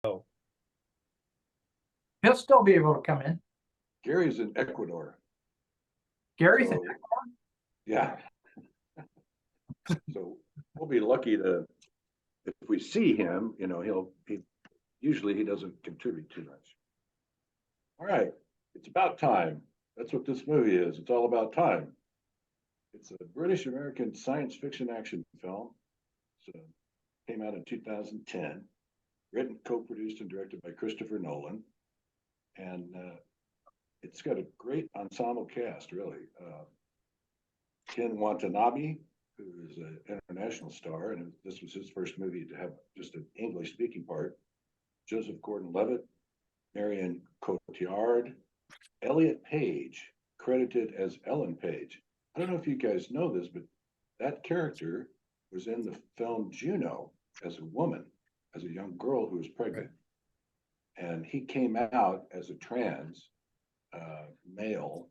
Oh, He'll still be able to come in. Gary's in Ecuador. Gary's in So, yeah. So we'll be lucky to, if we see him, you know, usually he doesn't contribute too much. All right, it's about time. That's what this movie is. It's all about time. It's a British American science fiction action film. So came out in 2010, written, co-produced, and directed by Christopher Nolan. And it's got a great ensemble cast, really. Ken Watanabe, who is an international star, and this was his first movie to have just an English-speaking part. Joseph Gordon-Levitt, Marion Cotillard, Elliot Page, credited as Ellen Page. I don't know if you guys know this, but that character was in the film Juno as a woman, as a young girl who was pregnant. Right. And he came out as a trans male,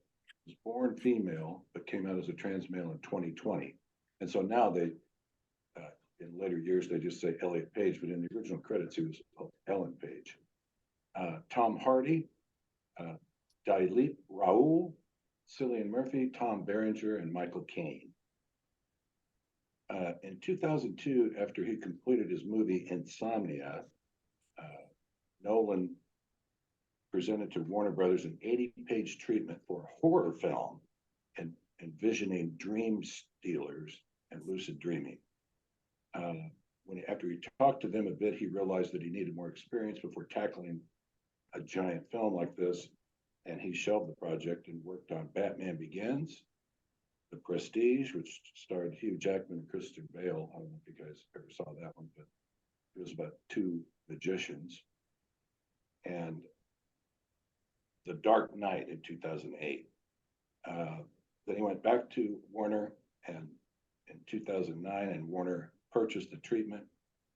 was born female, but came out as a trans male in 2020. And so now they, in later years, they just say Elliot Page, but in the original credits, he was Ellen Page. Tom Hardy, Dilip Raoul, Cillian Murphy, Tom Berenger, and Michael Caine. In 2002, after he completed his movie Insomnia, Nolan presented to Warner Brothers an 80-page treatment for a horror film envisioning dream stealers and lucid dreaming. After he talked to them a bit, he realized that he needed more experience before tackling a giant film like this, and he shelved the project and worked on Batman Begins, The Prestige, which starred Hugh Jackman and Christian Bale. I don't know if you guys ever saw that one, but it was about two magicians. And The Dark Knight in 2008. Then he went back to Warner and in 2009, and Warner purchased the treatment,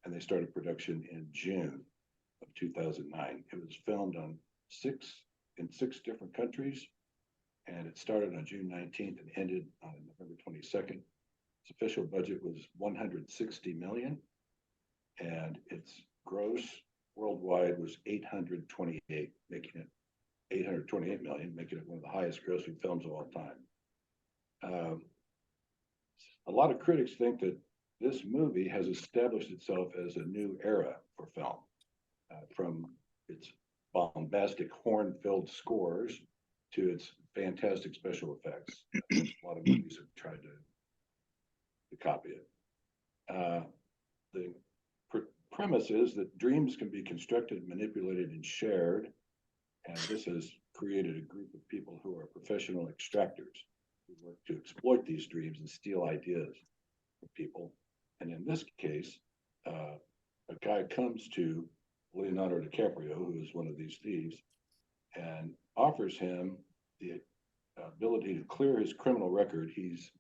and they started production in June of 2009. It was filmed in six different countries, and it started on June 19th and ended on November 22nd. Its official budget was $160 million, and its gross worldwide was 828, making it 828 million, making it one of the highest grossing films of all time. A lot of critics think that this movie has established itself as a new era for film, from its bombastic horn-filled scores to its fantastic special effects. A lot of movies have tried to copy it. The premise is that dreams can be constructed, manipulated, and shared, and this has created a group of people who are professional extractors who work to exploit these dreams and steal ideas from people. And in this case, a guy comes to Leonardo DiCaprio, who is one of these thieves, and offers him the ability to clear his criminal record. He's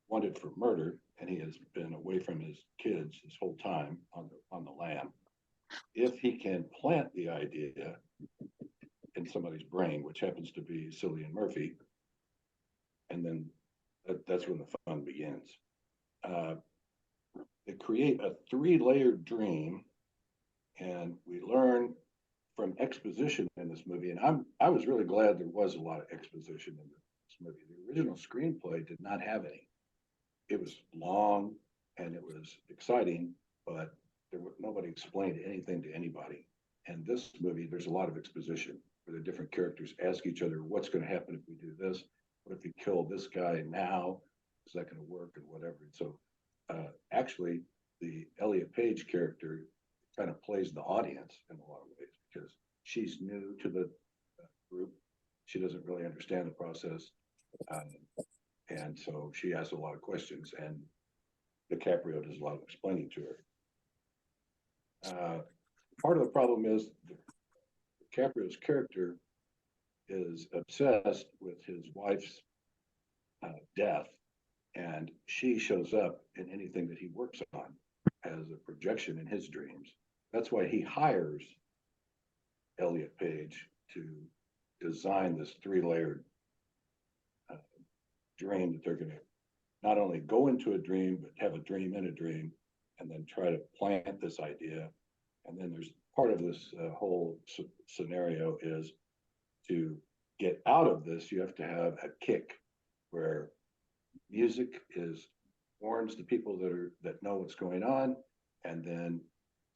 wanted for murder, and he has been away from his kids this whole time on the lam. If he can plant the idea in somebody's brain, which happens to be Cillian Murphy, and then that's when the fun begins. They create a 3-layered dream, and we learn from exposition in this movie. And I was really glad there was a lot of exposition in this movie. The original screenplay did not have any. It was long and it was exciting, but nobody explained anything to anybody. And this movie, there's a lot of exposition where the different characters ask each other, what's going to happen if we do this? What if we kill this guy now? Is that going to work and whatever? And so actually, the Elliot Page character kind of plays the audience in a lot of ways because she's new to the group. She doesn't really understand the process. And so she asks a lot of questions, and DiCaprio does a lot of explaining to her. Part of the problem is DiCaprio's character is obsessed with his wife's death, and she shows up in anything that he works on as a projection in his dreams. That's why he hires Elliot Page to design this 3-layered dream that they're going to not only go into a dream, but have a dream in a dream, and then try to plant this idea And then there's part of this whole scenario is to get out of this, you have to have a kick where music warns the people that know what's going on, and then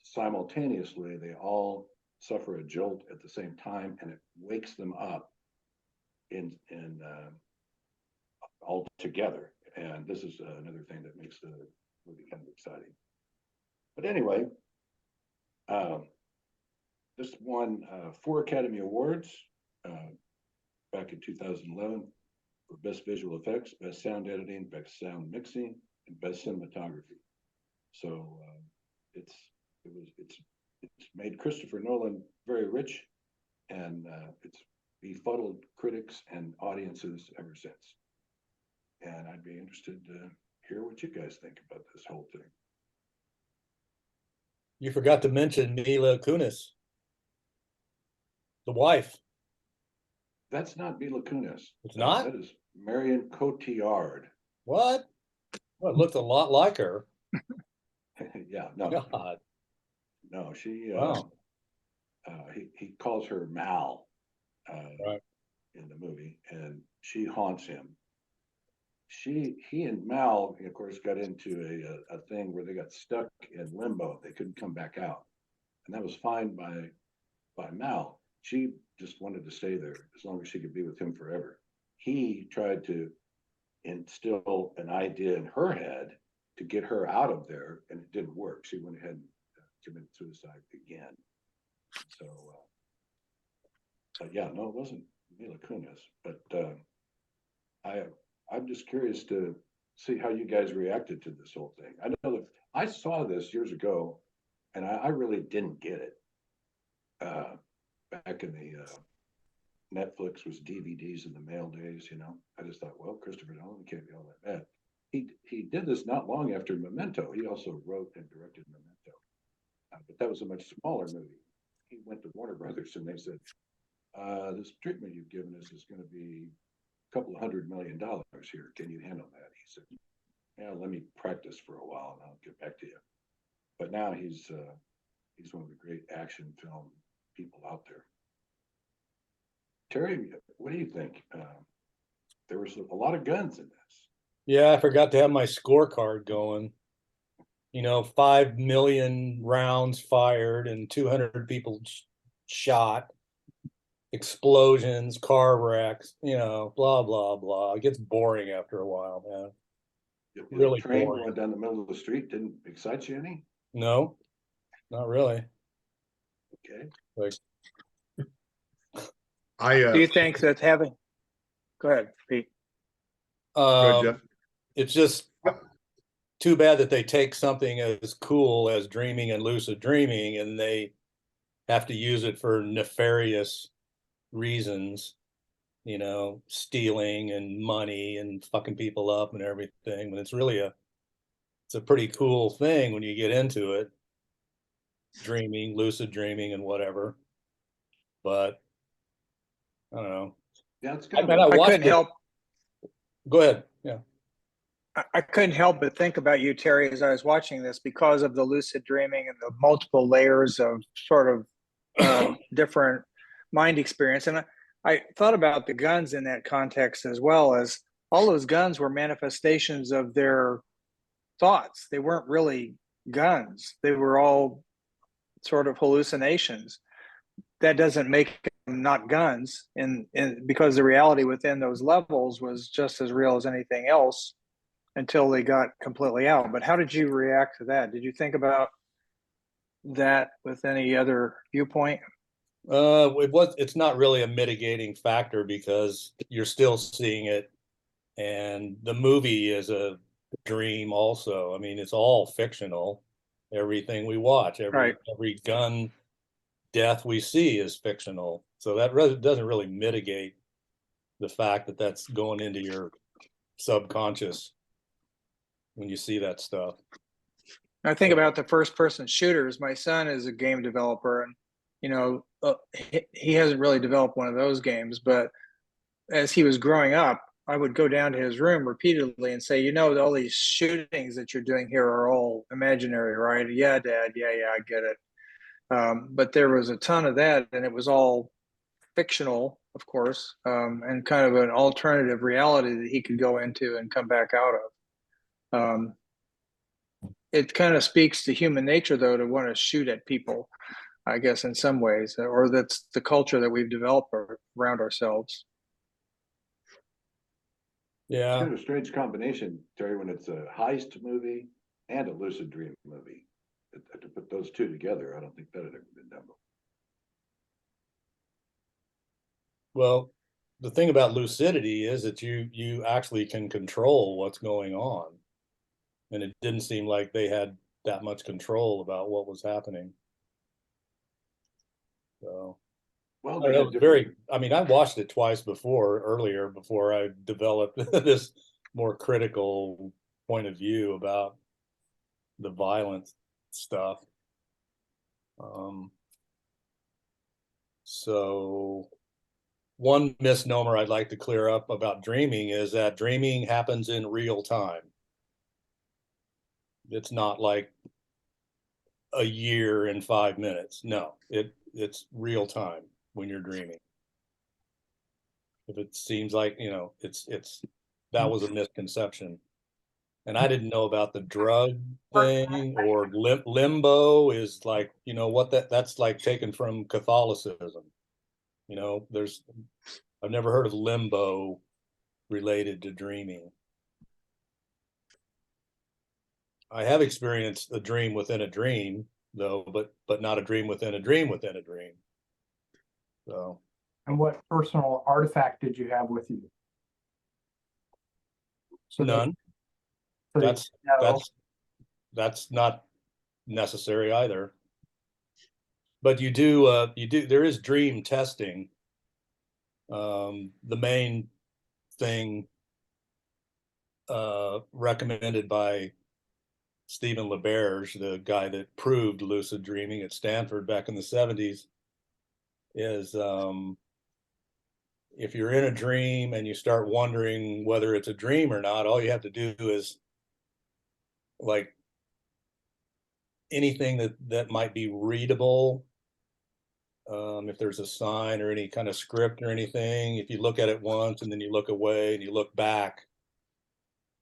simultaneously they all suffer a jolt at the same time, and it wakes them up in all together. And this is another thing that makes the movie kind of exciting. But anyway, this won 4 Academy Awards back in 2011 for Best Visual Effects, Best Sound Editing, Best Sound Mixing, and Best Cinematography. So it's made Christopher Nolan very rich, and it's befuddled critics and audiences ever since. And I'd be interested to hear what you guys think about this whole thing. You forgot to mention Mila Kunis, the wife. That's not Mila Kunis. It's not? That is Marion Cotillard. What? Well, it looked a lot like her. Yeah, no. God. No, she Wow. he calls her Mal Right. in the movie, and she haunts him. He and Mal, of course, got into a thing where they got stuck in limbo. They couldn't come back out, and that was fine by Mal. She just wanted to stay there as long as she could be with him forever. He tried to instill an idea in her head to get her out of there, and it didn't work. She went ahead and committed suicide again. So, but yeah, no, it wasn't Mila Kunis. But I'm just curious to see how you guys reacted to this whole thing. I know that I saw this years ago, and I really didn't get it. Back in the Netflix was DVDs in the mail days, I just thought, well, Christopher Nolan can't be all that bad. He did this not long after Memento. He also wrote and directed Memento, but that was a much smaller movie. He went to Warner Brothers and they said, this treatment you've given us is going to be a couple of $100 million here. Can you handle that? He said, yeah, let me practice for a while and I'll get back to you. But now he's one of the great action film people out there. Terry, what do you think? There was a lot of guns in this. Yeah, I forgot to have my scorecard going. 5 million rounds fired and 200 people shot, explosions, car wrecks, blah, blah, blah. It gets boring after a while, man. Really The train boring. going down the middle of the street didn't excite you any? No, not really. Okay. Like, Do you think that having? Go ahead, Pete. Go ahead, Jeff. it's just too bad that they take something as cool as dreaming and lucid dreaming and they have to use it for nefarious reasons, stealing and money and fucking people up and everything. But it's a pretty cool thing when you get into it. Dreaming, lucid dreaming, and whatever. But I don't know. Yeah, it's I kind mean, of. I couldn't help. Go ahead. Yeah. I couldn't help but think about you, Terry, as I was watching this because of the lucid dreaming and the multiple layers of sort of different mind experience. And I thought about the guns in that context as well, as all those guns were manifestations of their thoughts. They weren't really guns. They were all sort of hallucinations. That doesn't make them not guns, and because the reality within those levels was just as real as anything else until they got completely out. But how did you react to that? Did you think about that with any other viewpoint? It's not really a mitigating factor because you're still seeing it, and the movie is a dream also. I mean, it's all fictional. Everything we watch, every gun death we see is fictional. So that doesn't really mitigate the fact that that's going into your subconscious when you see that stuff. I think about the first person shooters. My son is a game developer, and he hasn't really developed one of those games, but as he was growing up, I would go down to his room repeatedly and say, all these shootings that you're doing here are all imaginary, right? Yeah, Dad. Yeah, I get it. But there was a ton of that, and it was all fictional, of course, and kind of an alternative reality that he could go into and come back out of. It kind of speaks to human nature, though, to want to shoot at people, I guess, in some ways, or that's the culture that we've developed around ourselves. Yeah. Kind of a strange combination, Terry, when it's a heist movie and a lucid dream movie. To put those two together, I don't think that had ever been done before. Well, the thing about lucidity is that you actually can control what's going on. And it didn't seem like they had that much control about what was happening. So Well, I they don't know, had it's different, very, I mean, I watched it twice earlier before I developed this more critical point of view about the violent stuff. So one misnomer I'd like to clear up about dreaming is that dreaming happens in real time. It's not like a year in 5 minutes. No, it's real time when you're dreaming. If it seems like, you know, that was a misconception. And I didn't know about the drug thing, or limbo is like, you know, what that's like taken from Catholicism. You know, I've never heard of limbo related to dreaming. I have experienced a dream within a dream though, but not a dream within a dream within a dream. So And what personal artifact did you have with you? So none. so That's no. that's not necessary either. But there is dream testing. The main thing recommended by Stephen LaBerge, the guy that proved lucid dreaming at Stanford back in the 70s, is if you're in a dream and you start wondering whether it's a dream or not, all you have to do is, like, anything that might be readable, if there's a sign or any kind of script or anything, if you look at it once and then you look away and you look back,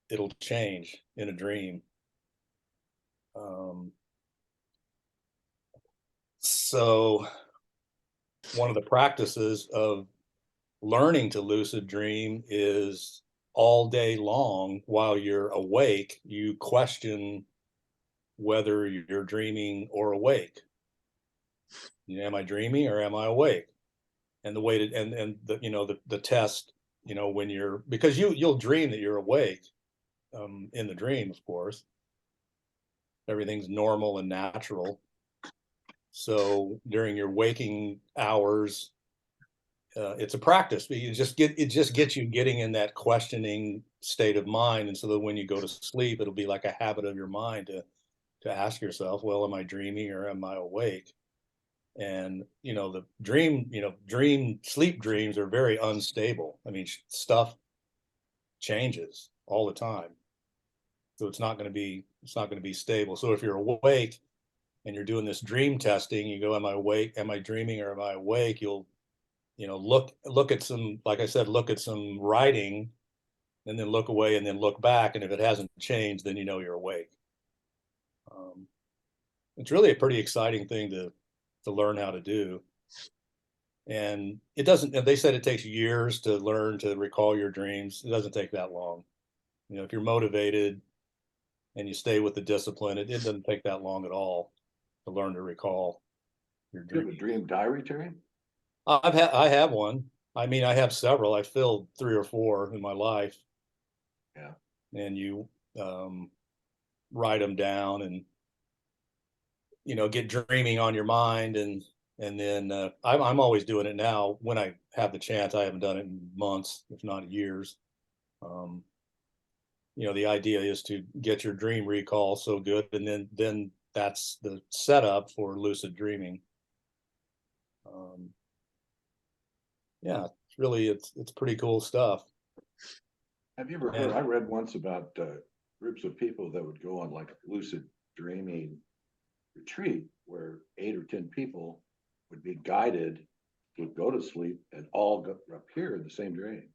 it'll change in a dream. So one of the practices of learning to lucid dream is all day long while you're awake, you question whether you're dreaming or awake. You know, am I dreaming or am I awake? And the way to and the, you know, the test, you know, when you're, because you'll dream that you're awake, in the dream, of course. Everything's normal and natural. So during your waking hours, it's a practice. But it just gets you getting in that questioning state of mind, and so that when you go to sleep, it'll be like a habit of your mind to ask yourself, well, am I dreaming or am I awake? And you know, the sleep dreams are very unstable. I mean, stuff changes all the time, so it's not going to be stable. So if you're awake and you're doing this dream testing, you go, am I awake, am I dreaming, or am I awake? You'll, you know, look at some, like I said, look at some writing, and then look away and then look back, and if it hasn't changed, then you know you're awake. It's really a pretty exciting thing to learn how to do. And it doesn't, they said it takes years to learn to recall your dreams. It doesn't take that long. You know, if you're motivated and you stay with the discipline, it doesn't take that long at all to learn to recall your do you have a dreams. dream diary, Terry? I have one. I mean, I have several. I filled 3 or 4 in my life. Yeah. And you write them down, and you know, get dreaming on your mind, and then I'm always doing it now when I have the chance. I haven't done it in months, if not years. You know, the idea is to get your dream recall so good, and then that's the setup for lucid dreaming. Yeah, it's pretty cool stuff. Have you ever heard? I read once about groups of people that would go on like a lucid dreaming retreat, where 8 or 10 people would be guided to go to sleep and all appear in the same dream.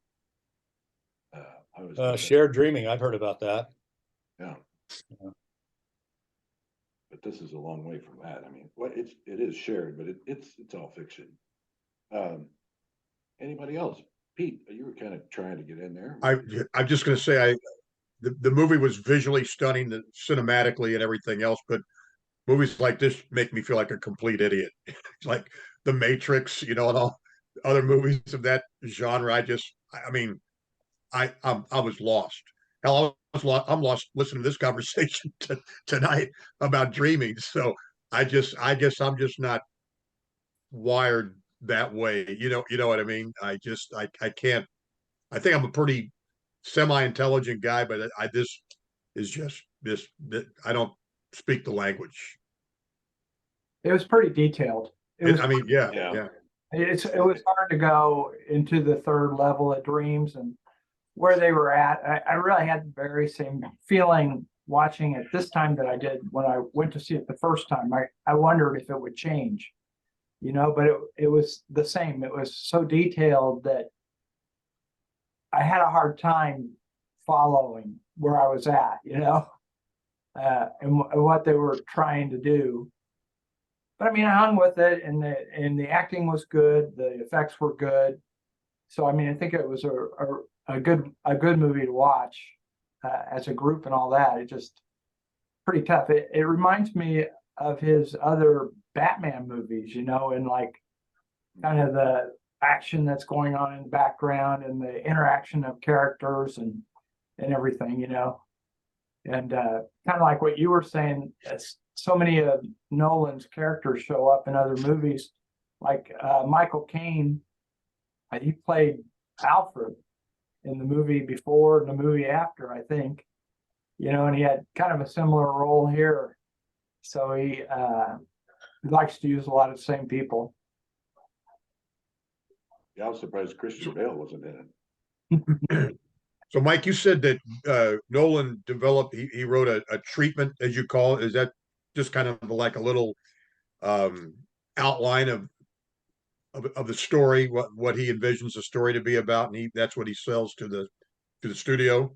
I was Shared dreaming, I've heard about that. yeah. Yeah. But this is a long way from that. I mean, it is shared, but it's all fiction. Anybody else? Pete, you were kind of trying to get in there. I'm just going to say the movie was visually stunning, cinematically and everything else, but movies like this make me feel like a complete idiot. It's like The Matrix, and all other movies of that genre. I mean, I was lost. Hell, I'm lost listening to this conversation tonight about dreaming. So I guess I'm just not wired that way. You know what I mean? I can't. I think I'm a pretty semi-intelligent guy, but this is just this. I don't speak the language. It was pretty detailed. It was, I mean, yeah. it was hard to go into the third level of dreams and where they were at. I really had the very same feeling watching it this time that I did when I went to see it the first time. I wondered if it would change, but it was the same. It was so detailed that I had a hard time following where I was at, and what they were trying to do. But I mean, I hung with it, and the acting was good, the effects were good. So I mean, I think it was a good movie to watch as a group and all that. It just pretty tough. It reminds me of his other Batman movies, and like kind of the action that's going on in the background and the interaction of characters and everything, and kind of like what you were saying, so many of Nolan's characters show up in other movies, like Michael Caine. He played Alfred in the movie before and the movie after, I think, and he had kind of a similar role here. So he likes to use a lot of the same people. Yeah, I was surprised Christian Bale wasn't in it. So, Mike, you said that Nolan developed. He wrote a treatment, as you call it. Is that just kind of like a little outline of the story, what he envisions the story to be about, and that's what he sells to the studio,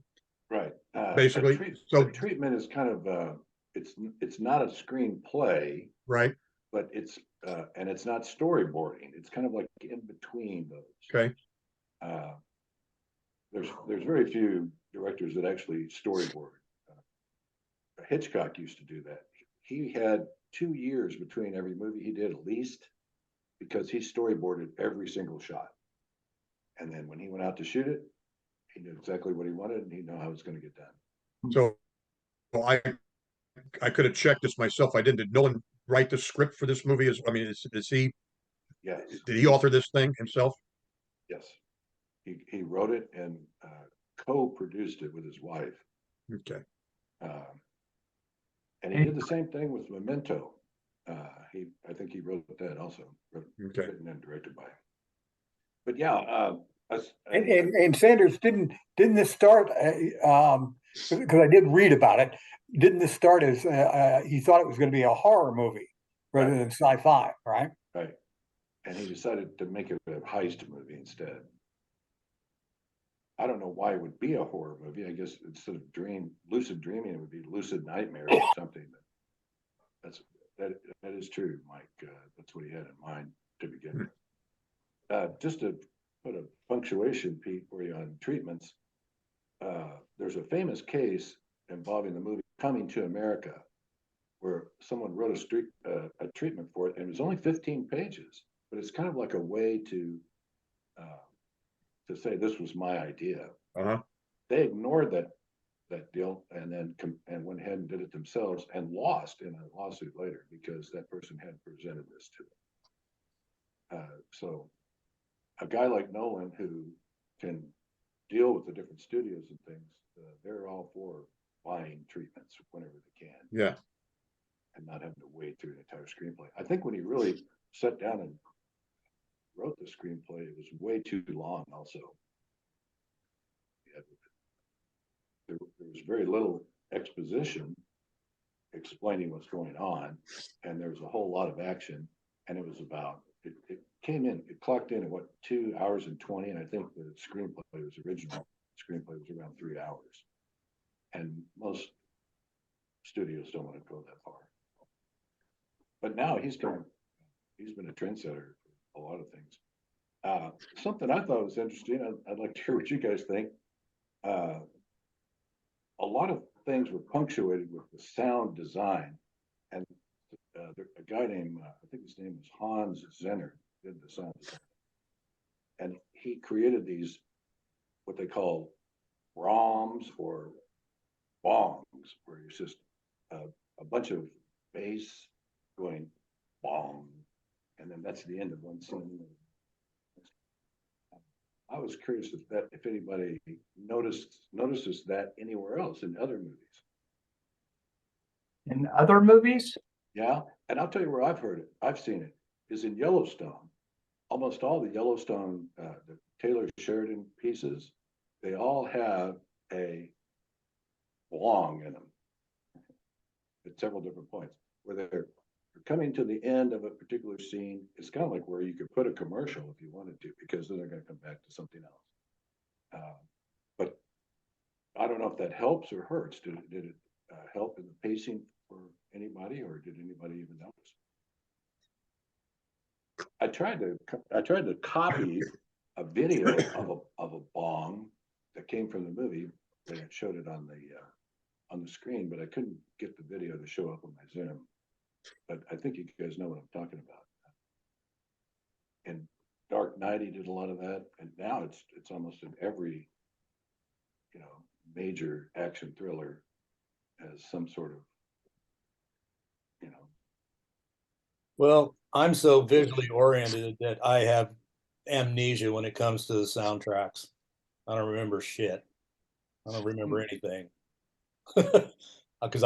right? Basically. The treatment is kind of it's not a screenplay, right? But it's not storyboarding. It's kind of like in between those. Okay. There's very few directors that actually storyboard. Hitchcock used to do that. He had 2 years between every movie he did at least, because he storyboarded every single shot. And then when he went out to shoot it, he knew exactly what he wanted and he knew how it was going to get done. So I could have checked this myself. I didn't. Did Nolan write the script for this movie? Is he? Yes. Did he author this thing himself? Yes. He wrote it and co-produced it with his wife. Okay. And he did the same thing with Memento. I think he wrote that also. Okay. Written and directed by him. But yeah, and Sanders, didn't this start? Because I did read about it. Didn't this start as he thought it was going to be a horror movie rather than sci-fi, right? Right. And he decided to make it a heist movie instead. I don't know why it would be a horror movie. I guess instead of lucid dreaming, it would be lucid nightmares or something. That is true, Mike. That's what he had in mind to begin with. Just to put a punctuation, Pete, for you on treatments, there's a famous case involving the movie Coming to America, where someone wrote a treatment for it, and it was only 15 pages, but it's kind of like a way to say this was my idea. They ignored that deal and then went ahead and did it themselves and lost in a lawsuit later because that person had presented this to them. So a guy like Nolan, who can deal with the different studios and things, they're all for buying treatments whenever they can. Yeah. And not having to wade through an entire screenplay. I think when he really sat down and wrote the screenplay, it was way too long also. There was very little exposition, explaining what's going on, and there was a whole lot of action, and it was about it came in, it clocked in at what, 2 hours and 20, and I think the original screenplay was around 3 hours, and most studios don't want to go that far. But now he's been a trendsetter for a lot of things. Something I thought was interesting, I'd like to hear what you guys think. A lot of things were punctuated with the sound design, and a guy named, I think his name was Hans Zenner, did the sound design. And he created these, what they call ROMs or bongs, where it's just a bunch of bass going bong, and then that's the end of one scene. I was curious if anybody notices that anywhere else in other movies. In other movies? Yeah, and I'll tell you where I've heard it. I've seen it is in Yellowstone. Almost all the Yellowstone, the Taylor Sheridan pieces, they all have a belong in them at several different points where they're coming to the end of a particular scene. It's kind of like where you could put a commercial if you wanted to, because then they're going to come back to something else. But I don't know if that helps or hurts. Did it help in the pacing for anybody, or did anybody even notice? I tried to copy a video of a bong that came from the movie, and it showed it on the screen, but I couldn't get the video to show up on my Zoom. But I think you guys know what I'm talking about. And Dark Knight, he did a lot of that, and now it's almost in every, major action thriller as some sort of, Well, I'm so visually oriented that I have amnesia when it comes to the soundtracks. I don't remember shit. I don't remember anything. Because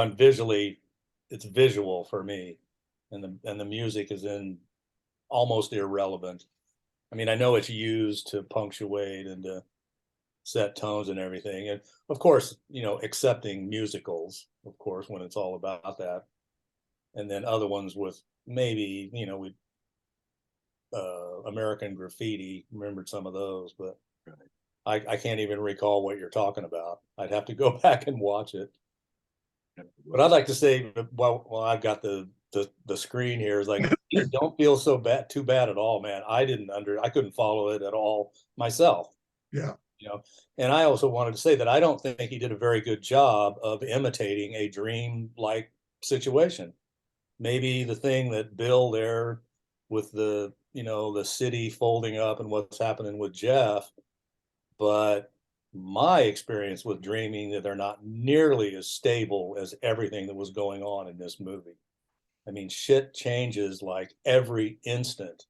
it's visual for me, and the music is almost irrelevant. I mean, I know it's used to punctuate and to set tones and everything, and of course, accepting musicals, of course, when it's all about that, and then other ones with maybe with American Graffiti, remembered some of those, but I can't even recall what you're talking about. I'd have to go back and watch it. But I'd like to say, well, I've got the screen here. Is like, don't feel too bad at all, man. I couldn't follow it at all myself. Yeah. And I also wanted to say that I don't think he did a very good job of imitating a dream-like situation. Maybe the thing that Bill there with the city folding up and what's happening with Jeff, but my experience with dreaming, that they're not nearly as stable as everything that was going on in this movie. I mean, shit changes like every instant.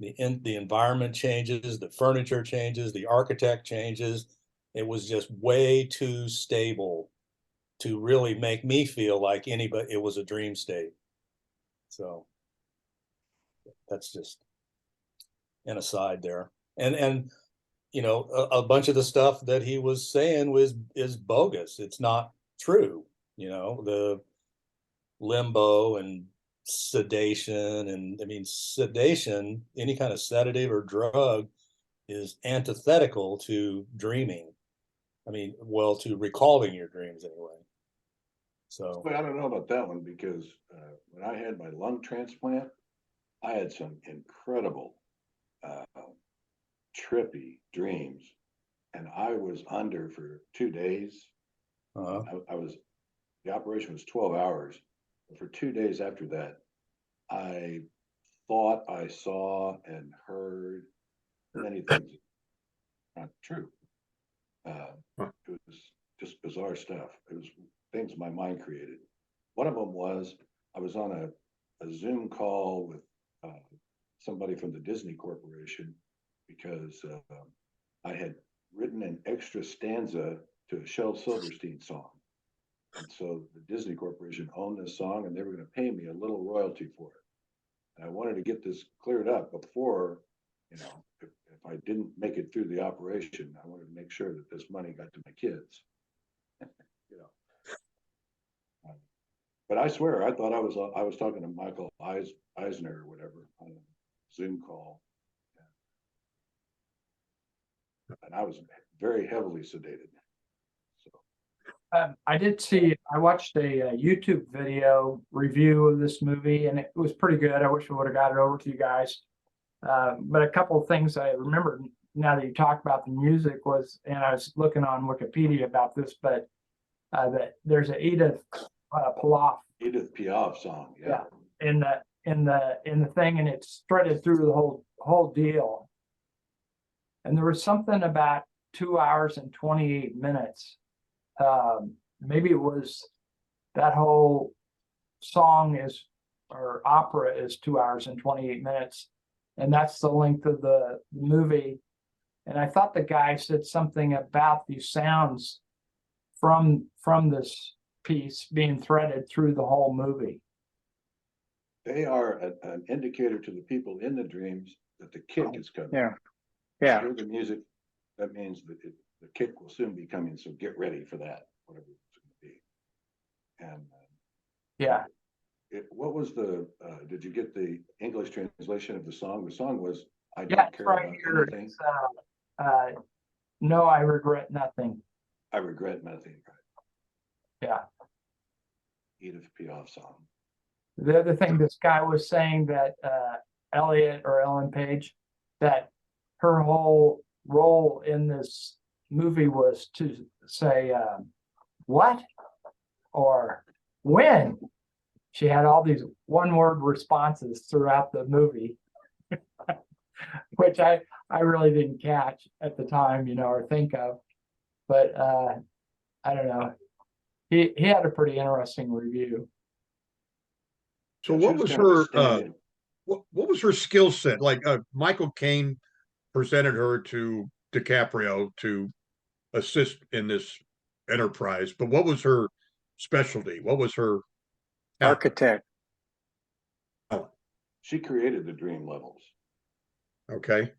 The environment changes, the furniture changes, the architect changes. It was just way too stable to really make me feel like it was a dream state. So that's just an aside there. And a bunch of the stuff that he was saying is bogus. It's not true. The limbo and sedation, and I mean, sedation, any kind of sedative or drug, is antithetical to dreaming. I mean, well, to recalling your dreams anyway. So But I don't know about that one, because when I had my lung transplant, I had some incredible trippy dreams, and I was under for 2 days. The operation was 12 hours. But for 2 days after that, I thought I saw and heard many things not true. It was just bizarre stuff. It was things my mind created. One of them was I was on a Zoom call with somebody from the Disney Corporation, because I had written an extra stanza to a Shel Silverstein song. And so the Disney Corporation owned this song, and they were going to pay me a little royalty for it. And I wanted to get this cleared up before, if I didn't make it through the operation, I wanted to make sure that this money got to my kids. But I swear, I thought I was talking to Michael Eisner or whatever on a Zoom call. And I was very heavily sedated. So I watched a YouTube video review of this movie, and it was pretty good. I wish I would have got it over to you guys. But a couple of things I remember now that you talk about the music was, and I was looking on Wikipedia about this, but that there's an Edith Piaf song, yeah, in the thing, and it's threaded through the whole deal. And there was something about 2 hours and 28 minutes. Maybe it was that whole song or opera is 2 hours and 28 minutes. And that's the length of the movie. And I thought the guy said something about these sounds from this piece being threaded through the whole movie. They are an indicator to the people in the dreams that the kick is coming. Yeah. Yeah. Hear the music, that means that the kick will soon be coming, so get ready for that, whatever it's going to be. And Yeah. what was did you get the English translation of the song? The song was, I Yeah, don't it's care right about here. anything. It's, no, I regret nothing. I regret nothing. Yeah. Edith Piaf song. The other thing this guy was saying that Elliot or Ellen Page, that her whole role in this movie was to say what or when. She had all these one-word responses throughout the movie, which I really didn't catch at the time, or think of. But I don't know. He had a pretty interesting review. So She what was kind of a her stand-in. what was her skill set? Like Michael Caine presented her to DiCaprio to assist in this enterprise, but what was her specialty? What was her talent? Architect. She created the dream levels. Okay.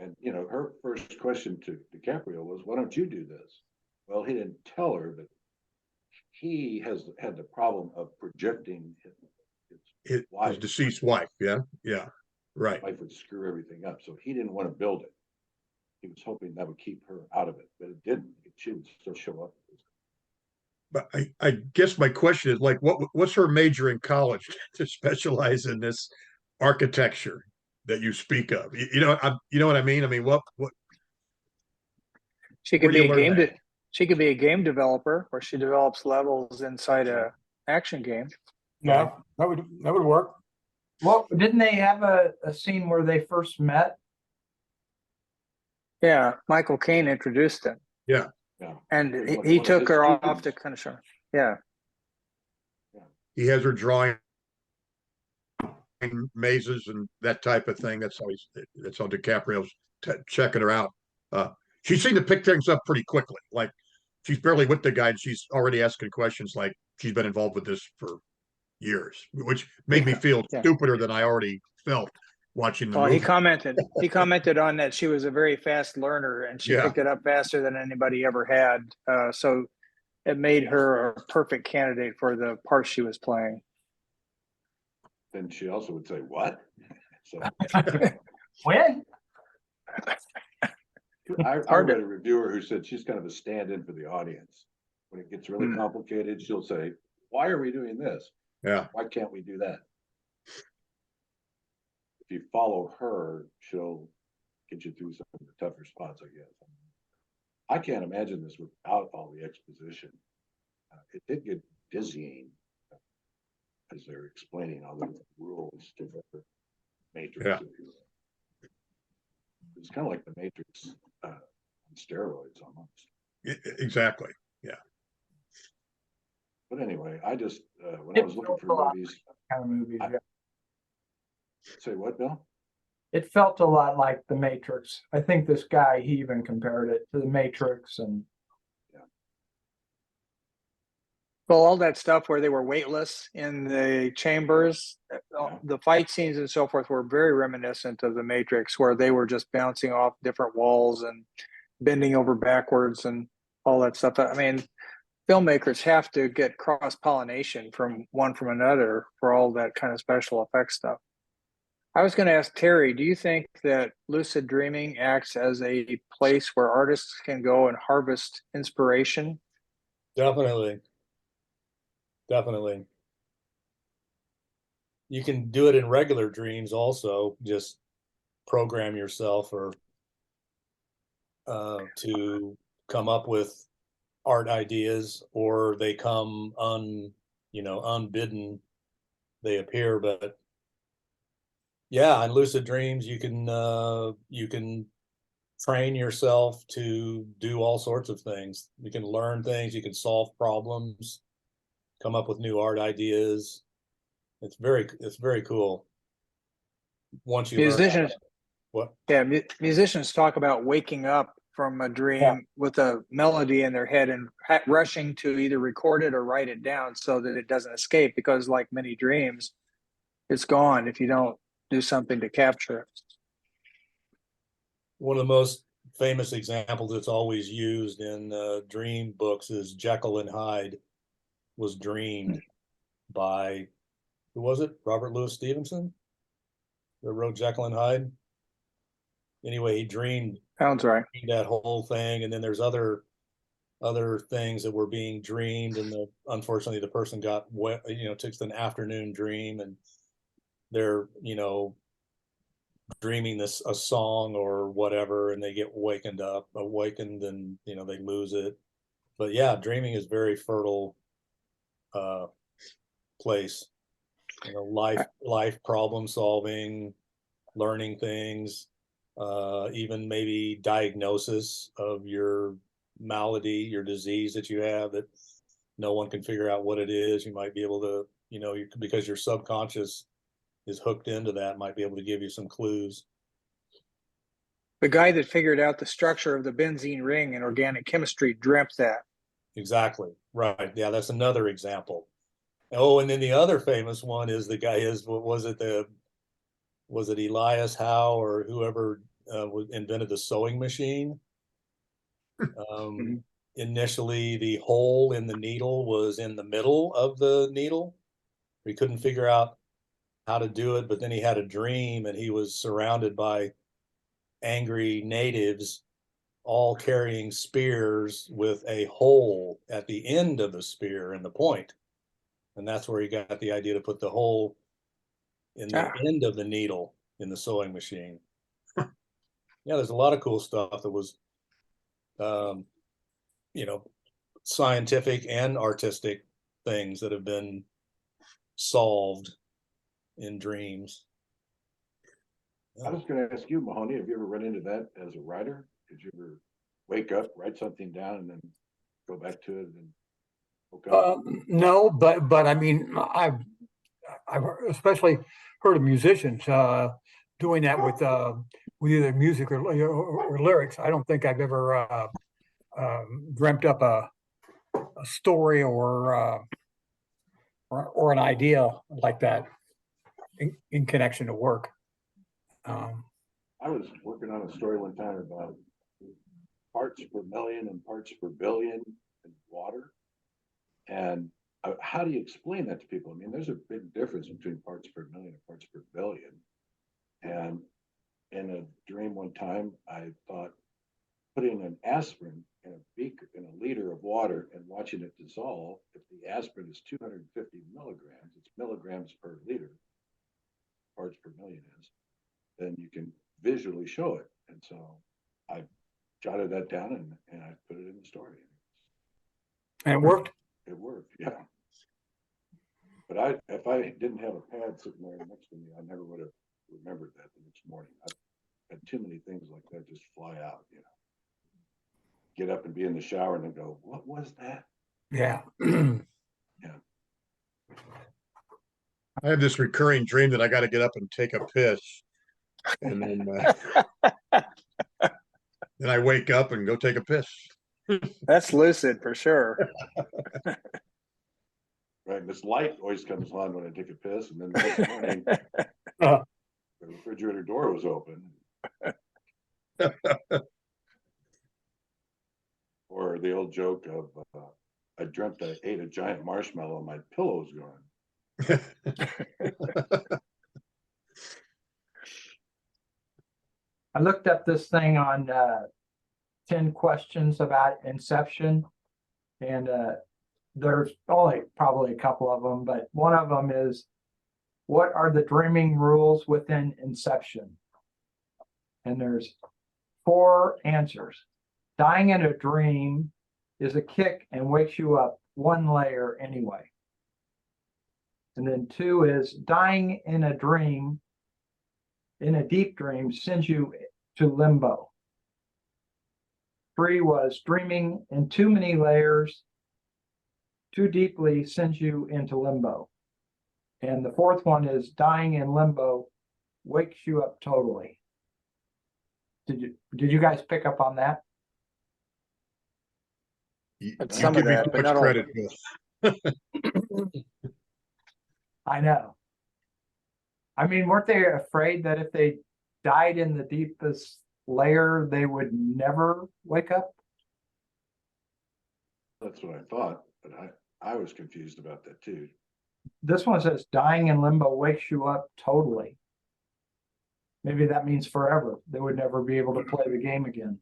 And her first question to DiCaprio was, "Why don't you do this?" Well, he didn't tell her that he has had the problem of projecting His wife. deceased wife. Yeah. Yeah. Right. Wife would screw everything up, so he didn't want to build it. He was hoping that would keep her out of it, but it didn't. She would still show up. But I guess my question is like, what's her major in college to specialize in this architecture that you speak of? You know what I mean? I mean, what She could where do be you a learn that? she could be a game developer where she develops levels inside a action game. Yeah, that would work. Well, didn't they have a scene where they first met? Yeah, Michael Caine introduced it. Yeah. Yeah. And One he of took his her off students. to kind of show. Yeah. He has her drawing mazes and that type of thing. That's how DiCaprio's checking her out. She seemed to pick things up pretty quickly. Like she's barely with the guy and she's already asking questions like she's been involved with this for years, which made me feel stupider than I already felt watching the movie. He commented on that she was a very fast learner and she picked it up faster than anybody ever had. So it made her a perfect candidate for the part she was playing. Then she also would say, "What?" So When? I read a reviewer who said she's kind of a stand-in for the audience. When it gets really complicated, she'll say, "Why are we doing this? Yeah. Why can't we do that?" If you follow her, she'll get you through some of the tougher spots, I guess. I can't imagine this without all the exposition. It did get dizzying as they're explaining all the rules to the Matrix. Yeah. It's kind of like the Matrix on steroids almost. Exactly. Yeah. But anyway, I just when I was looking for movies, Kind of movie. Yeah. say what, Bill? It felt a lot like The Matrix. I think this guy, he even compared it to The Matrix. And Well, all that stuff where they were weightless in the chambers, the fight scenes and so forth were very reminiscent of The Matrix, where they were just bouncing off different walls and bending over backwards and all that stuff. I mean, filmmakers have to get cross pollination from another for all that kind of special effects stuff. I was going to ask Terry, do you think that lucid dreaming acts as a place where artists can go and harvest inspiration? Definitely. Definitely. You can do it in regular dreams also, just program yourself or to come up with art ideas, or they come unbidden, they appear. But yeah, in lucid dreams you can train yourself to do all sorts of things. You can learn things, you can solve problems, come up with new art ideas. It's very cool once you learn Musicians, what. yeah, musicians talk about waking up from a dream with a melody in their head and rushing to either record it or write it down so that it doesn't escape, because like many dreams, it's gone if you don't do something to capture it. One of the most famous examples that's always used in dream books is Jekyll and Hyde was dreamed by, who was it? Robert Louis Stevenson that wrote Jekyll and Hyde. Anyway, he dreamed Sounds right. that whole thing, and then there's other things that were being dreamed, and unfortunately the person got took an afternoon dream, and they're dreaming a song or whatever, and they get awakened, and they lose it. But yeah, dreaming is very fertile place. Life problem solving, learning things, even maybe diagnosis of your malady, your disease that you have that no one can figure out what it is. You might be able to, because your subconscious is hooked into that, might be able to give you some clues. The guy that figured out the structure of the benzene ring in organic chemistry dreamt that. Exactly. Right. Yeah, that's another example. Oh, and then the other famous one is the guy was it Elias Howe or whoever invented the sewing machine? Initially, the hole in the needle was in the middle of the needle. He couldn't figure out how to do it, but then he had a dream, and he was surrounded by angry natives, all carrying spears with a hole at the end of the spear in the point. And that's where he got the idea to put the hole in the end of the needle in the sewing machine. Yeah, there's a lot of cool stuff that was, scientific and artistic things that have been solved in dreams. I was going to ask you, Mahoney, have you ever run into that as a writer? Did you ever wake up, write something down, and then go back to it and woke up? No, but I mean, I've especially heard of musicians doing that with either music or lyrics. I don't think I've ever dreamt up a story or an idea like that in connection to work. I was working on a story one time about parts per million and parts per billion in water. And how do you explain that to people? I mean, there's a big difference between parts per million and parts per billion. And in a dream one time, I thought putting an aspirin in a liter of water and watching it dissolve, if the aspirin is 250 milligrams, it's milligrams per liter, parts per million is, then you can visually show it. And so I jotted that down and I put it in the story. And it worked? It worked, yeah. But if I didn't have a pad sitting there next to me, I never would have remembered that the next morning. I've had too many things like that just fly out, Get up and be in the shower and then go, what was that? Yeah. Yeah. I have this recurring dream that I got to get up and take a piss. And then, then I wake up and go take a piss. That's lucid for sure. Right. This light always comes on when I take a piss. And then the next morning, Uh. the refrigerator door was open. Or the old joke of I dreamt I ate a giant marshmallow and my pillow's gone. I looked up this thing on 10 questions about Inception, and there's only probably a couple of them, but one of them is, what are the dreaming rules within Inception? And there's 4 answers. Dying in a dream is a kick and wakes you up 1 layer anyway. And then 2 is dying in a dream, in a deep dream, sends you to limbo. 3 was dreaming in too many layers, too deeply sends you into limbo. And the 4th one is dying in limbo wakes you up totally. Did you guys pick up on that? You Some give of me that, too but much not all. credit, Bill. I know. I mean, weren't they afraid that if they died in the deepest layer, they would never wake up? That's what I thought, but I was confused about that too. This one says dying in limbo wakes you up totally. Maybe that means forever. They would never be able to play the game again.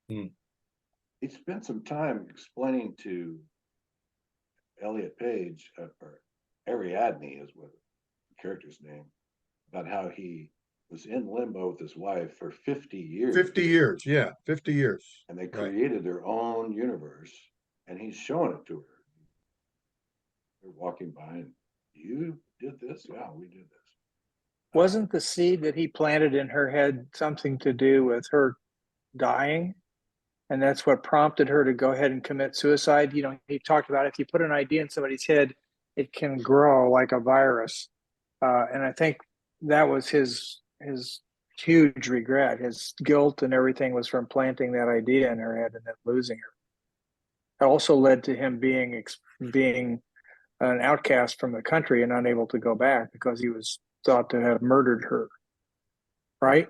He spent some time explaining to Elliot Page, or Ariadne is what the character's name, about how he was in limbo with his wife for 50 years. 50 years, yeah, 50 years. And they Right. created their own universe, and he's showing it to her. They're walking by, and you did this? Yeah, we did this. Wasn't the seed that he planted in her head something to do with her dying? And that's what prompted her to go ahead and commit suicide. You know, he talked about if you put an idea in somebody's head, it can grow like a virus. And I think that was his huge regret. His guilt and everything was from planting that idea in her head and then losing her. It also led to him being an outcast from the country and unable to go back because he was thought to have murdered her. Right?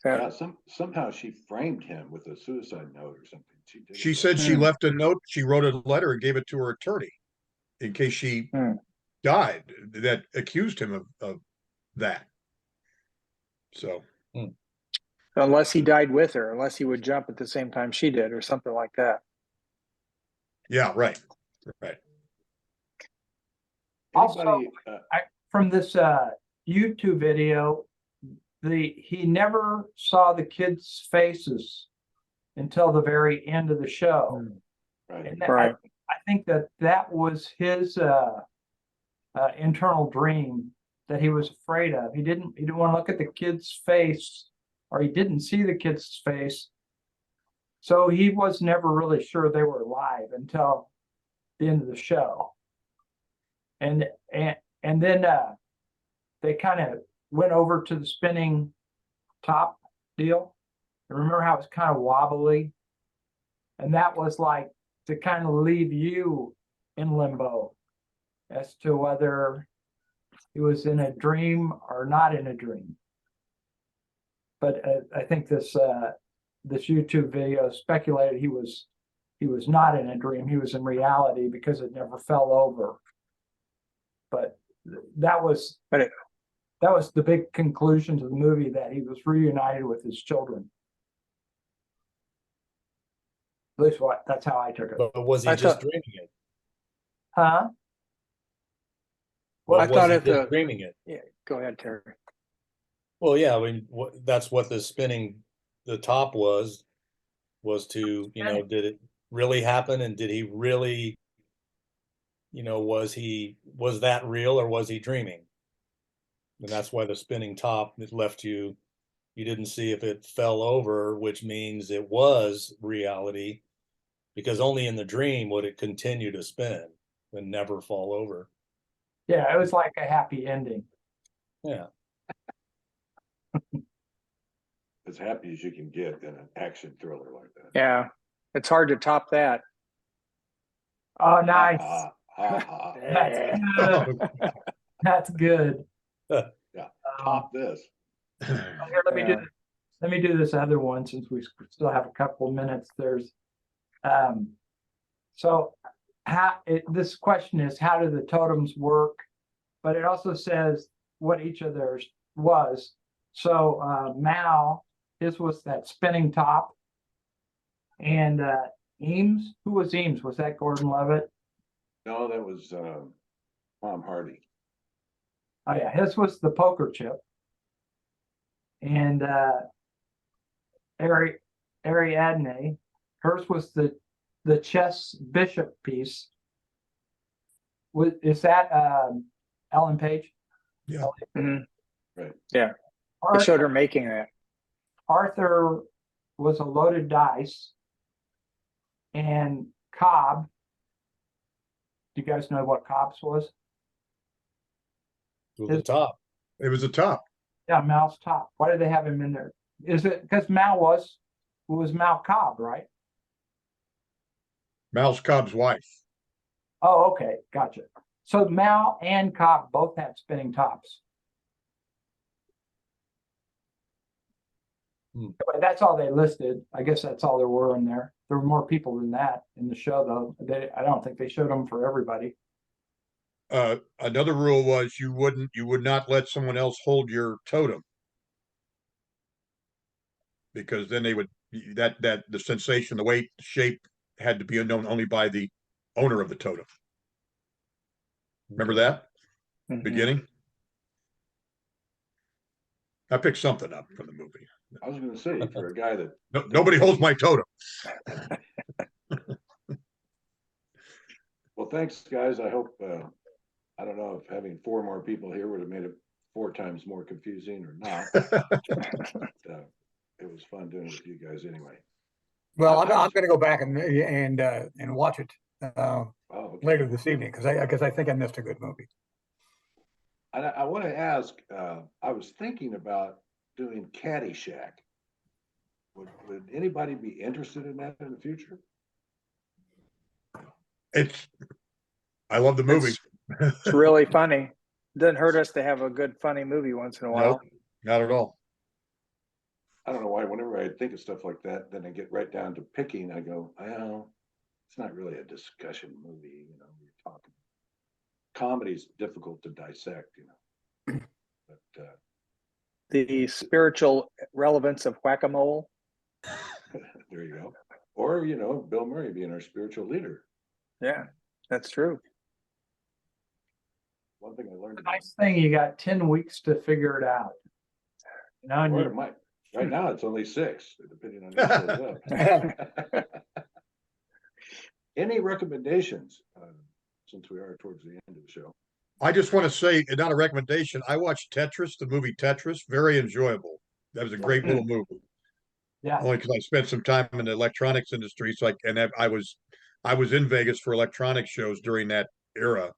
Yeah, somehow she framed him with a suicide note or something. She said she left a note, she wrote a letter and gave it to her attorney in case she died, that accused him of that. So. Unless he died with her, unless he would jump at the same time she did or something like that. Yeah, right. Right. Also, from this YouTube video, he never saw the kids' faces until the very end of the show. Right. And Right. I think that was his internal dream that he was afraid of. He didn't want to look at the kid's face, or he didn't see the kid's face. So he was never really sure they were alive until the end of the show. And then they kind of went over to the spinning top deal. And remember how it's kind of wobbly? And that was like to kind of leave you in limbo as to whether he was in a dream or not in a dream. But I think this YouTube video speculated he was not in a dream. He was in reality because it never fell over. But that was the big conclusion to the movie, that he was reunited with his children. At least that's how I took it. But was he just dreaming it? Huh? Well, I thought was he just the dreaming it? Yeah, go ahead, Terry. Well, yeah, I mean, that's what the spinning the top was to, did it really happen? And did he really, was that real, or was he dreaming? And that's why the spinning top, it left you didn't see if it fell over, which means it was reality, because only in the dream would it continue to spin and never fall over. Yeah, it was like a happy ending. Yeah. As happy as you can get in an action thriller like that. Yeah, it's hard to top that. Oh, nice. That's Yeah. good. That's good. Yeah, top this. Here, let me do this other one, since we still have a couple minutes. There's So this question is, how do the totems work? But it also says what each of theirs was. So Mao, his was that spinning top. And Eames, who was Eames? Was that Gordon Levitt? No, that was Tom Hardy. Oh yeah, his was the poker chip. And Ariadne, hers was the chess bishop piece. Is that Ellen Page? Yeah. Mhm. Right. Yeah, I showed her making that. Arthur was a loaded dice. And Cobb, do you guys know what Cobb's was? To the top. It was a top. Yeah, Mal's top. Why did they have him in there? Is it because Mal was Mal Cobb, right? Mal's Cobb's wife. Oh, okay, gotcha. So Mal and Cobb both had spinning tops. But that's all they listed. I guess that's all there were in there. There were more people than that in the show, though. I don't think they showed them for everybody. Another rule was you would not let someone else hold your totem. Because then they would, that the sensation, the weight, the shape had to be known only by the owner of the totem. Remember that? Mhm. Beginning? I picked something up from the movie. I was gonna say, for a guy that, Nobody holds my totem. well, thanks, guys. I hope, I don't know if having 4 more people here would have made it 4 times more confusing or not. It was fun doing it with you guys anyway. Well, I'm going to go back and watch it Oh, okay. later this evening because I think I missed a good movie. And I want to ask, I was thinking about doing Caddyshack. Would anybody be interested in that in the future? I love the movie. It's really funny. Doesn't hurt us to have a good funny movie once in a while. Nope, not at all. I don't know why, whenever I think of stuff like that, then I get right down to picking, I go, well, it's not really a discussion movie, you know, we're talking. Comedy's difficult to dissect, you know. But The spiritual relevance of whack-a-mole. there you go. Or, you know, Bill Murray being our spiritual leader. Yeah, that's true. One thing I learned. The nice thing, you got 10 weeks to figure it out. You know, and Or you, it might. Right now, it's only 6, depending on who shows up. Any recommendations, since we are towards the end of the show? I just want to say, not a recommendation. I watched Tetris, the movie Tetris, very enjoyable. That was a great little movie. yeah, Only because I spent some time in the electronics industry, so I was in Vegas for electronics shows during that era,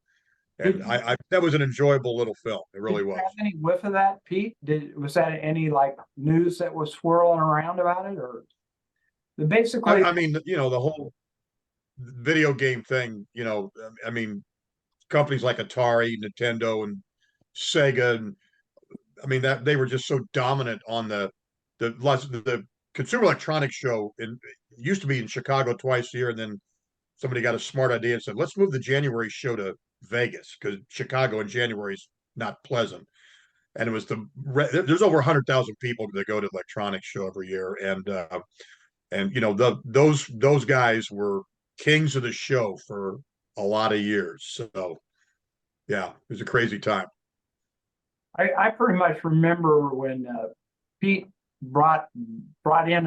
and I that was an enjoyable little film. It really did you was. have any whiff of that, Pete? Was that any like news that was swirling around about it, or basically? I mean, you know, the whole video game thing. You know, I mean, companies like Atari, Nintendo, and Sega, and I mean that they were just so dominant on the Consumer Electronics Show. It used to be in Chicago twice a year, and then somebody got a smart idea and said, "Let's move the January show to Vegas because Chicago in January is not pleasant." And it was there's over 100,000 people that go to the electronics show every year, and you know those guys were kings of the show for a lot of years. So yeah, it was a crazy time. I pretty much remember when Pete brought in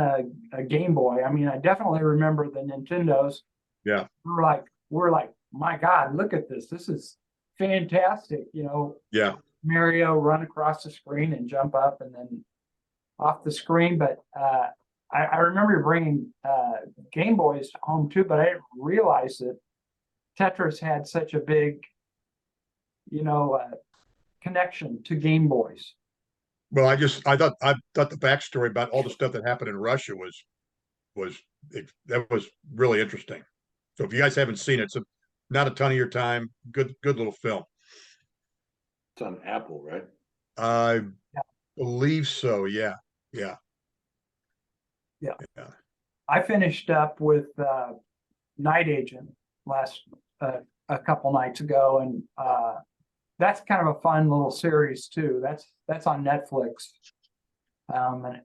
a Game Boy. I mean, I definitely remember the Nintendos. Yeah, we're like, my God, look at this! This is fantastic. You know, yeah. Mario run across the screen and jump up and then off the screen. But I remember bringing Game Boys home too, but I didn't realize that Tetris had such a big, you know, connection to Game Boys. Well, I thought the backstory about all the stuff that happened in Russia that was really interesting. So if you guys haven't seen it, it's not a ton of your time. Good little film. It's on Apple, right? I believe so. Yeah. I finished up with Night Agent, last a couple nights ago, and that's kind of a fun little series too. That's on Netflix, and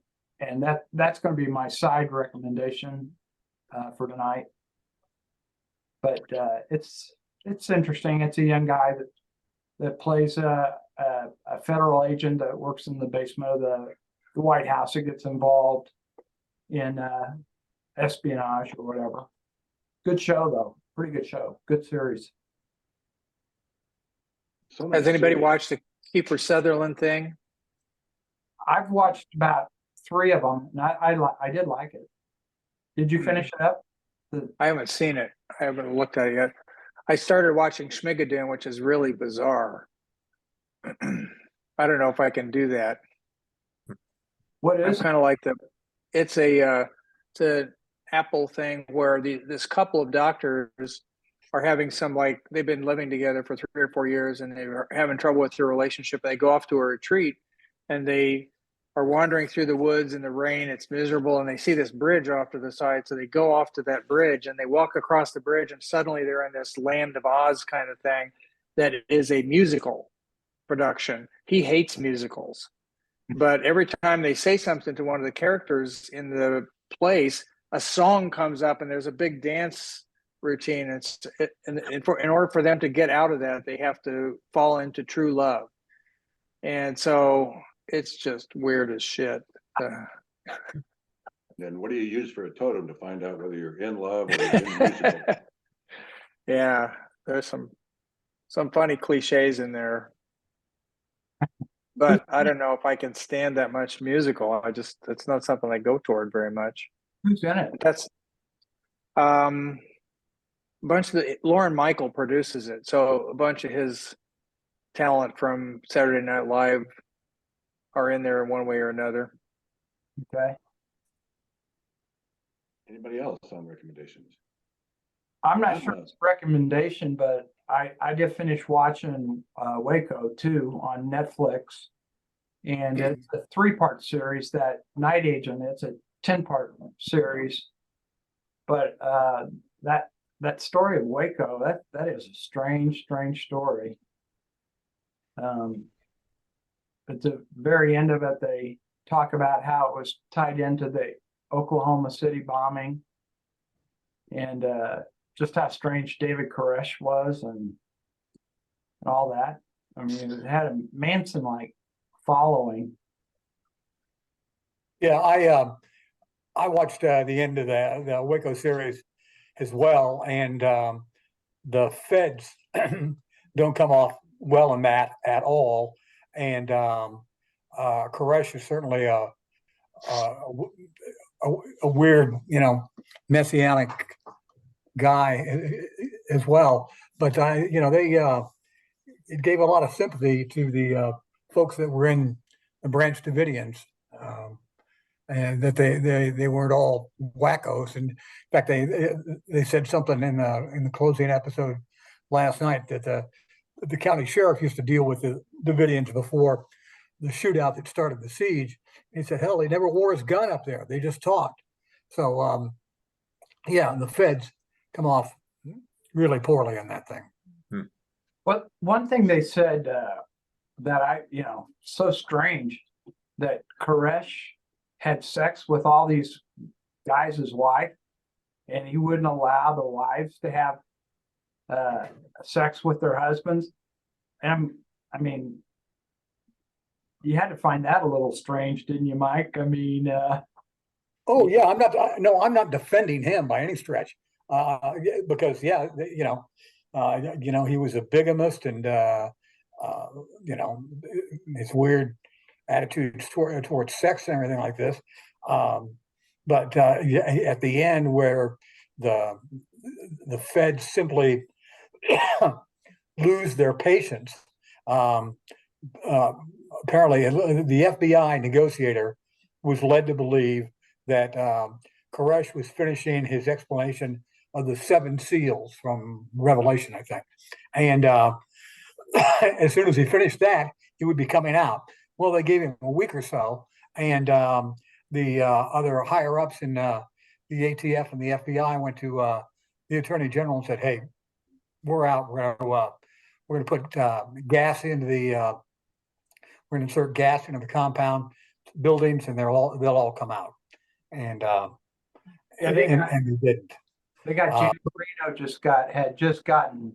that's going to be my side recommendation for tonight. But it's interesting. It's a young guy that plays a federal agent that works in the basement of the White House. That gets involved in espionage or whatever. Good show though. Pretty good show. Good series. So many Has anybody series. watched the Kiefer Sutherland thing? I've watched about 3 of them, and I did like it. Did you finish it up? I haven't seen it. I haven't looked at it yet. I started watching Schmigadoon, which is really bizarre. I don't know if I can do that. What I'm is? kind of like it's an Apple thing where this couple of doctors are having they've been living together for 3 or 4 years and they were having trouble with their relationship. They go off to a retreat and they are wandering through the woods in the rain. It's miserable, and they see this bridge off to the side. So they go off to that bridge and they walk across the bridge, and suddenly they're in this Land of Oz kind of thing that is a musical production. He hates musicals, but every time they say something to one of the characters in the place, a song comes up and there's a big dance routine. In order for them to get out of that, they have to fall into true love. And so it's just weird as shit. Then what do you use for a totem to find out whether you're in love or you're in musical? Yeah, there's some funny cliches in there. But I don't know if I can stand that much musical. It's not something I go toward very much. Who's in it? That's a bunch of Lauren Michael produces it, so a bunch of his talent from Saturday Night Live are in there in one way or another. Okay. Anybody else on recommendations? I'm not sure it's a recommendation, but I did finish watching Waco too on Netflix, and it's a 3-part series. That Night Agent, it's a 10-part series, but that story of Waco, that is a strange story. At the very end of it, they talk about how it was tied into the Oklahoma City bombing, and just how strange David Koresh was and all that. I mean, it had a Manson-like following. Yeah, I watched the end of the Waco series as well, and the feds don't come off well in that at all. And Koresh is certainly a weird, messianic guy as well. But they it gave a lot of sympathy to the folks that were in the Branch Davidians, and that they weren't all wackos. And in fact, they said something in the closing episode last night that the county sheriff used to deal with the Davidians before the shootout that started the siege. He said, hell, he never wore his gun up there. They just talked. So, yeah, the feds come off really poorly on that thing. What one thing they said that so strange, that Koresh had sex with all these guys' wife, and he wouldn't allow the wives to have sex with their husbands. And I mean, you had to find that a little strange, didn't you, Mike? I mean, oh yeah, I'm not defending him by any stretch, because he was a bigamist, and his weird attitudes towards sex and everything like this. But at the end, where the feds simply lose their patience, apparently the FBI negotiator was led to believe that Koresh was finishing his explanation of the 7 seals from Revelation, I think. And as soon as he finished that, he would be coming out. Well, they gave him a week or so, and the other higher ups in the ATF and the FBI went to the attorney general and said, "Hey, we're out. We're going to put gas into the. We're going to insert gas into the compound buildings, and they'll all come out." And Yeah, they they didn't. They got Janet Reno had just gotten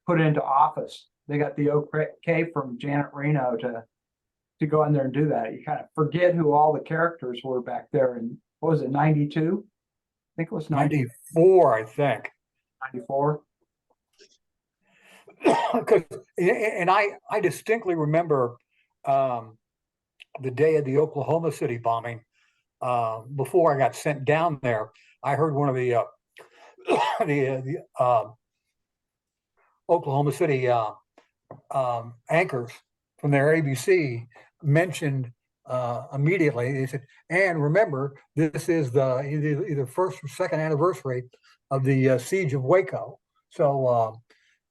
put into office. They got the okay from Janet Reno to go in there and do that. You kind of forget who all the characters were back there. And what was it, 92? I think it was 94, I think. 94. Because and I distinctly remember the day of the Oklahoma City bombing. Before I got sent down there, I heard one of the Oklahoma City anchors from their ABC mentioned immediately. They said, "And remember, this is the either first or second anniversary of the siege of Waco." So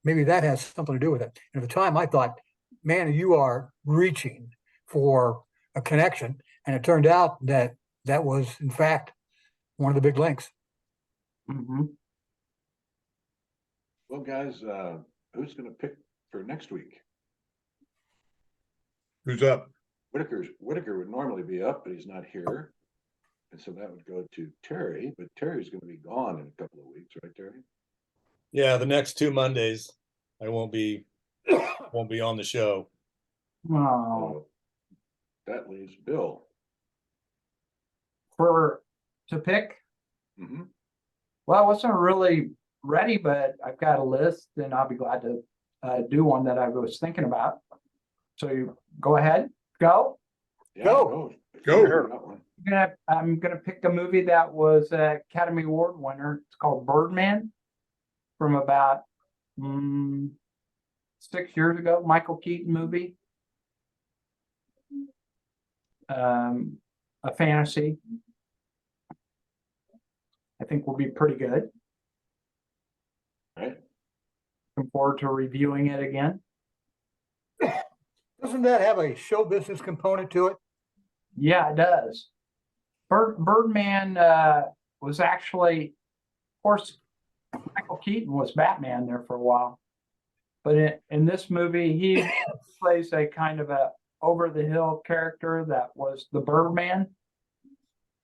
maybe that has something to do with it. And at the time, I thought, "Man, you are reaching for a connection," and it turned out that that was, in fact, one of the big links. Mm-hmm. Well, guys, who's going to pick for next week? Who's up? Whitaker would normally be up, but he's not here. And so that would go to Terry, but Terry's going to be gone in a couple of weeks, right, Terry? Yeah, the next 2 Mondays, I won't be on the show. Oh, So that leaves Bill. to pick. Mm-hmm. Well, I wasn't really ready, but I've got a list, and I'll be glad to do one that I was thinking about. So you go ahead, go. Yeah, Go. Go. Got one. I'm gonna pick a movie that was an Academy Award winner. It's called Birdman, from about 6 years ago. Michael Keaton movie. A fantasy. I think will be pretty good. Right. Looking forward to reviewing it again. Doesn't that have a show business component to it? Yeah, it does. Birdman was actually, of course, Michael Keaton was Batman there for a while, but in this movie he plays a kind of a over the hill character that was the Birdman,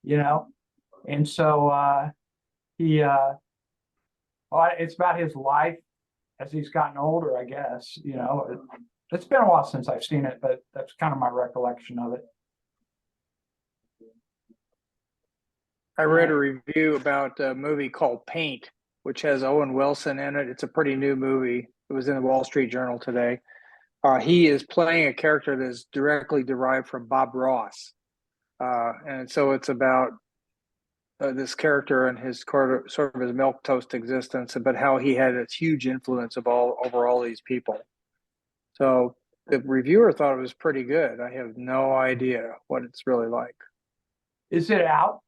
and so it's about his life as he's gotten older, I guess. It's been a while since I've seen it, but that's kind of my recollection of it. I read a review about a movie called Paint, which has Owen Wilson in it. It's a pretty new movie. It was in the Wall Street Journal today. He is playing a character that is directly derived from Bob Ross. And so it's about this character and his sort of his milquetoast existence, but how he had this huge influence over all these people. So the reviewer thought it was pretty good. I have no idea what it's really like. Is it out?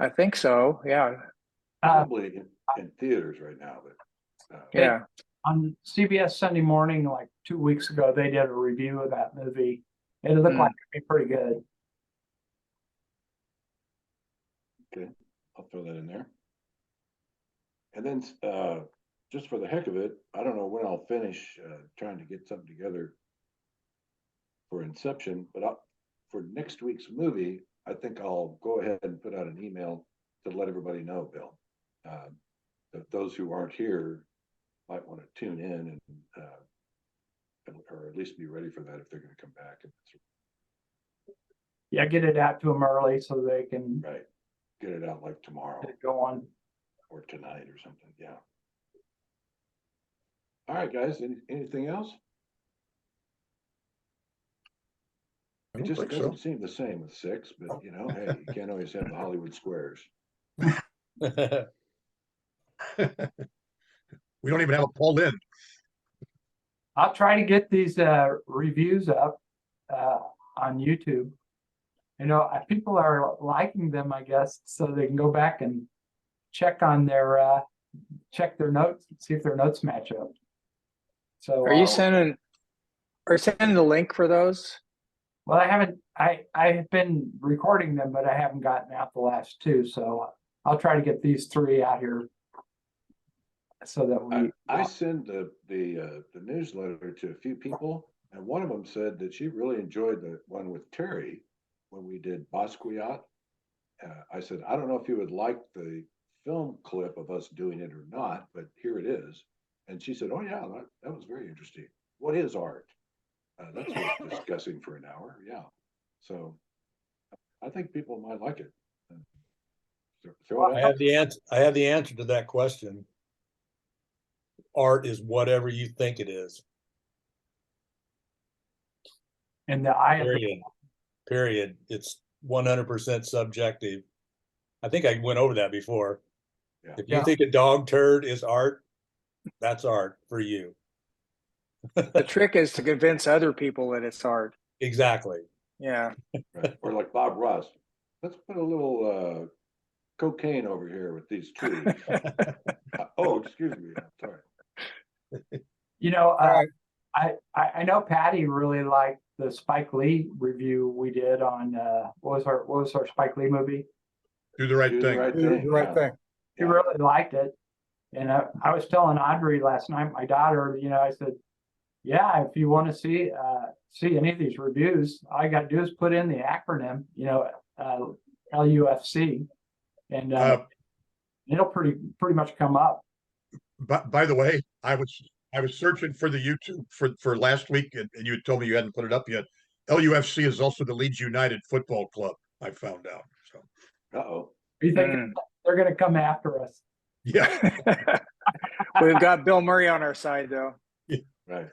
I think so. Yeah. Probably in theaters right now, but Yeah. On CBS Sunday Morning, like 2 weeks ago, they did a review of that movie. It looked like it'd be pretty good. okay, I'll throw that in there. And then just for the heck of it, I don't know when I'll finish trying to get something together for Inception, but for next week's movie, I think I'll go ahead and put out an email to let everybody know, Bill, that those who aren't here might want to tune in or at least be ready for that if they're going to come back. Yeah, get it out to them early so they can Right. Get it out like tomorrow go on. or tonight or something. Yeah. All right, guys. Anything else? I It don't just think doesn't so. seem the same with 6, but hey, you can't always have the Hollywood squares. We don't even have a Paul Lynn. I'll try to get these reviews up on YouTube. People are liking them, I guess, so they can go back and check their notes, see if their notes match up. So Are you sending the link for those? well, I have been recording them, but I haven't gotten out the last 2, so I'll try to get these 3 out here so that we. I send the newsletter to a few people, and one of them said that she really enjoyed the one with Terry when we did Basquiat. I said, I don't know if you would like the film clip of us doing it or not, but here it is. And she said, oh yeah, that was very interesting. What is art? That's worth discussing for an hour. Yeah. So I think people might like it. Throw it I out. have the answer. I have the answer to that question. Art is whatever you think it is. In the eye of the, Period. Period. It's 100% subjective. I think I went over that before. Yeah. If you Yeah. think a dog turd is art, that's art for you. The trick is to convince other people that it's art. Exactly. Yeah. Right. Or like Bob Ross, let's put a little cocaine over here with these trees. Oh, excuse me. I'm sorry. you know, All right. I know Patty really liked the Spike Lee review we did on what was our Spike Lee movie? Do the right Do the thing. right Do thing. the right yeah. thing. He really liked it. And I was telling Audrey last night, my daughter, I said, yeah, if you want to see any of these reviews, all you got to do is put in the acronym, LUFC, and it'll pretty much come up. By the way, I was searching for the YouTube for last week, and you had told me you hadn't put it up yet. LUFC is also the Leeds United Football Club. I found out. So Uh-oh. You think they're going to come after us? yeah, We've got Bill Murray on our side, though. Right.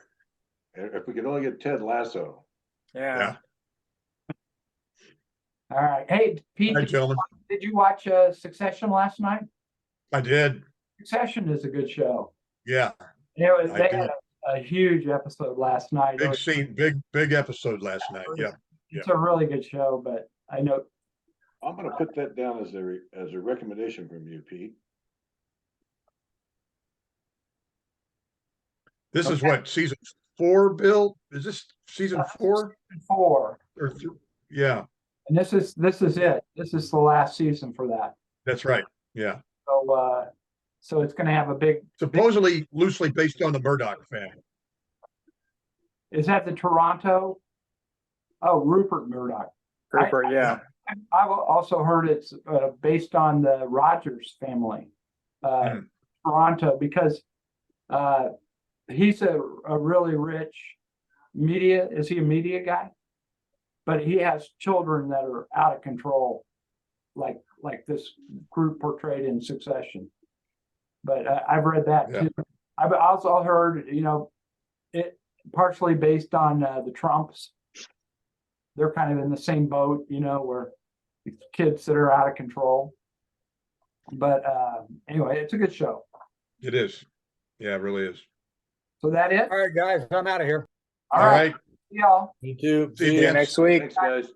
If we could only get Ted Lasso. Yeah. All right. Hey, Pete, all right, gentlemen. did you watch Succession last night? I did. Succession is a good show. Yeah, They I had a huge episode last night. big scene, big episode last night. Yeah, It's a really good show, but I know I'm going to put that down as a recommendation from you, Pete. this is what season 4. Bill, is this season 4 4. or yeah? And this is it. This is the last season for that. That's right. Yeah, So it's going to have a big. supposedly loosely based on the Murdoch family. Is that the Toronto? Oh, Rupert Murdoch. Rupert, yeah. I've also heard it's based on the Rogers family, Toronto, because he's a really rich media. Is he a media guy? But he has children that are out of control, like this group portrayed in Succession. But I've read that too. I've also heard, it partially based on the Trumps. They're kind of in the same boat, where kids that are out of control. But anyway, it's a good show. It is. Yeah, it really is. So that it? All right, guys, I'm out of here. All right. See y'all. You too. See you, See you Dan. next week. Thanks, guys.